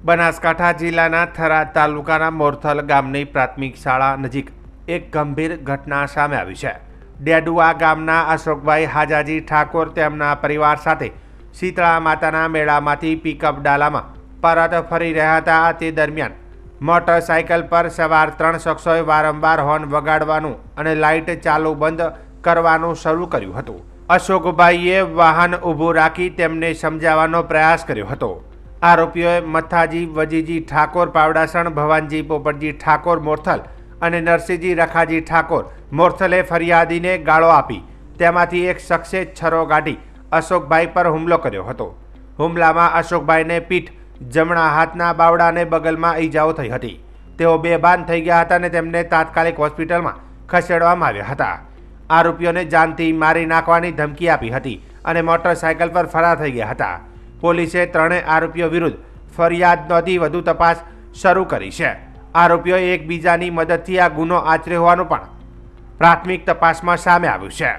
બનાસકાંઠા જિલ્લાના થરાદ તાલુકાના મોરથલ ગામની પ્રાથમિક શાળા નજીક એક ગંભીર ઘટના સામે આવી છે। ડેડુઆ ગામના અશોકભાઈ હાજાજી ઠાકોર તેમના પરિવાર સાથે શીતળા માતાના મેળામાંથી પિકઅપ ડાલામાં પરત ફરી રહ્યા હતા। તે દરમિયાન મોટરસાઇકલ પર સવાર 3 શખ્સોએ વારંવાર હોર્ન વગાડવાનું અને લાઇટ ચાલુ બંધ કરવાનું શરૂ કર્યું હતું। અશોકભાઈએ વાહન ઊભું રાખી તેમને સમજાવવાનો પ્રયાસ કર્યો હતો। આરોપીઓએ મથાજી વજીજી ઠાકોર પાવડાસણ, ભવાનજી પોપટજી ઠાકોર મોરથલ અને નરસિંહજી રખાજી ઠાકોર મોરથલે ફરિયાદીને ગાળો આપી તેમાંથી એક શખ્સે છરો કાઢી અશોકભાઈ પર હુમલો કર્યો હતો। હુમલામાં અશોકભાઈને પીઠ, જમણા હાથના બાવડા અને બગલમાં ઈજાઓ થઈ હતી। તેઓ બેભાન થઈ ગયા હતા અને તેમને તાત્કાલિક હોસ્પિટલમાં ખસેડવામાં આવ્યા હતા। આરોપીઓને જાનથી મારી નાખવાની ધમકી આપી હતી અને મોટરસાઇકલ પર ફરાર થઈ ગયા હતા। પોલીસે ત્રણેય આરોપીઓ વિરુદ્ધ ફરિયાદ નોંધી વધુ તપાસ શરૂ કરી છે। આરોપીઓએ એકબીજાની મદદથી આ ગુનો આચર્યો હોવાનું પણ પ્રાથમિક તપાસમાં સામે આવ્યું છે।